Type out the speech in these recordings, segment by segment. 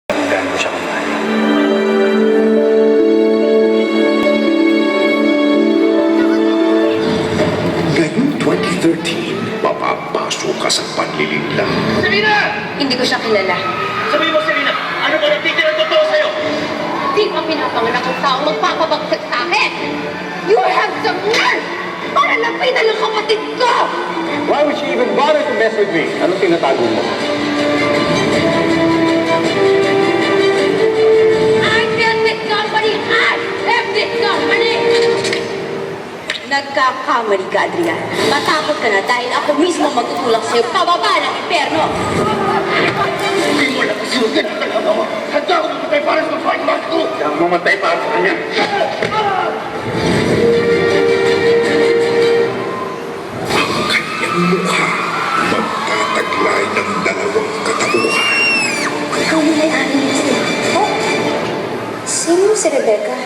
Gaano siya kamahal. Ngayong 2013, papapasok ka sa panlilinlang. Serena! Hindi ko siya kilala. Sabi mo, Serena, ano ba nagtitirang totoo sa'yo? Di pa pinapanganak ang taong magpapabagsak sa akin! You have some nerve! Para lapitan ang kapatid ko! Why would she even bother to mess with me? Anong tinatago mo? I built this company! I have this company! Nagkakamali ka, Adrian. Matakot ka na dahil ako mismo magtutulak sa'yo pababa ng imperno! Hindi mo lang susunod ang talaga mo. Handa ako mamatay para sa fight match ko. Siyang mamatay para sa kanya. Ang kanyang mukha magtataglay ng dalawang katauhan. Ikaw mo may-ari niya si Oh! Sino si Rebecca?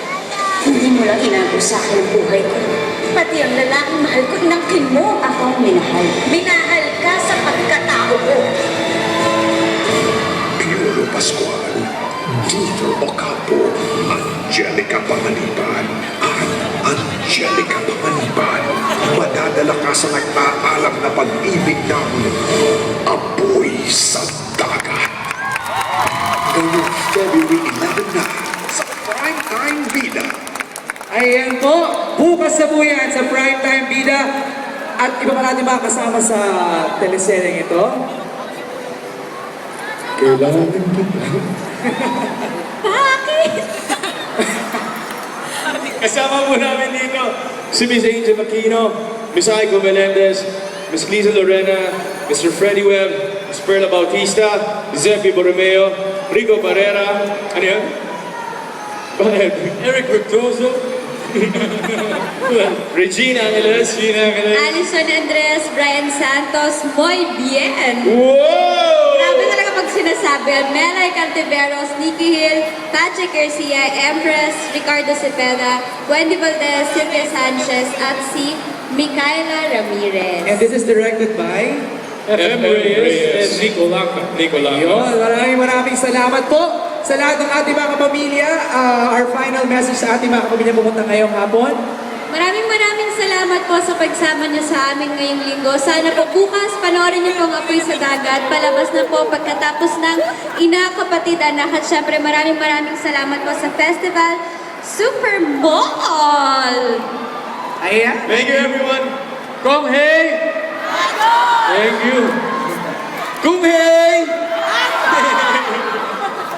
Hindi mo lang inago sa akin ang buhay ko. Pati ang lalaking mahal ko, inangkin mo. Ako ang minahal. Minahal ka sa pagkatao ko. Piolo Pascual, Dieter Ocampo, Angelica Panganiban, at Angelica Panganiban. Madadala ka sa nagtaalam na pag-ibig ng Apoy sa Dagat. Ngayong February 11 na sa Primetime Bida. Ayan po, bukas na po yan sa Primetime Bida. At iba pa natin mga kasama sa teleserye ito. Kailangan kita. Bakit? Kasama po namin dito si Miss Angel Aquino, Miss Aiko Melendez, Miss Lisa Lorena, Mr. Freddie Webb, Miss Perla Bautista, Giuseppe Borromeo, Rico Barrera, ano yun? Eric Virtuoso, Regina Angeles, Alison Andres, Brian Santos, muy bien! Wow! Grabe talaga pag sinasabi yan. Melay Cantiveros, Nikki Hill, Patrick Garcia, Empress, Ricardo Cepeda, Wendy Valdez, Sylvia Sanchez, at si Micaela Ramirez. And this is directed by... M. Reyes and Nico Lanca. Yun, maraming salamat po sa lahat ng ating mga kapamilya. Our final message sa ating mga kapamilya pumunta ngayong hapon. Maraming salamat po sa pagsama niyo sa amin ngayong linggo. Sana po bukas panoorin niyo pong Apoy sa Dagat. Palabas na po pagkatapos ng Ina, Kapatid, Anak. At syempre maraming salamat po sa festival Super Mall! Ayan. Thank you everyone. Kong Hei! Thank you. Kong Hei!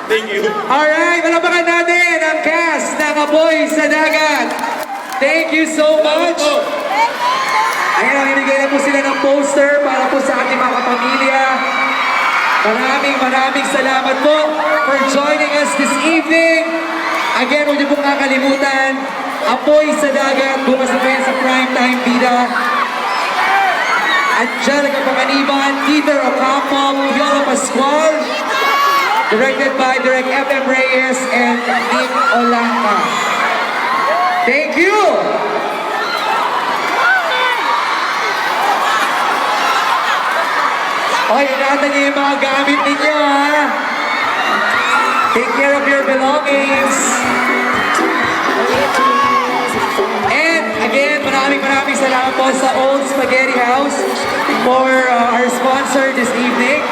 Thank you. Alright, malapakan natin ang cast ng Apoy sa Dagat. Thank you so much. Ayan, namimigay na po sila ng poster para po sa ating mga kapamilya. Maraming salamat po for joining us this evening. Again, huwag niyo pong kakalimutan, Apoy sa Dagat, bukas na po yan sa Primetime Bida. Angelica Panganiban, Dieter Ocampo, Piolo Pascual, directed by Direk F.M. Reyes and Nick Olanca. Thank you! Okay, ingatan niyo yung mga gamit ninyo, ha? Take care of your belongings. And again, maraming salamat po sa Old Spaghetti House for our sponsor this evening.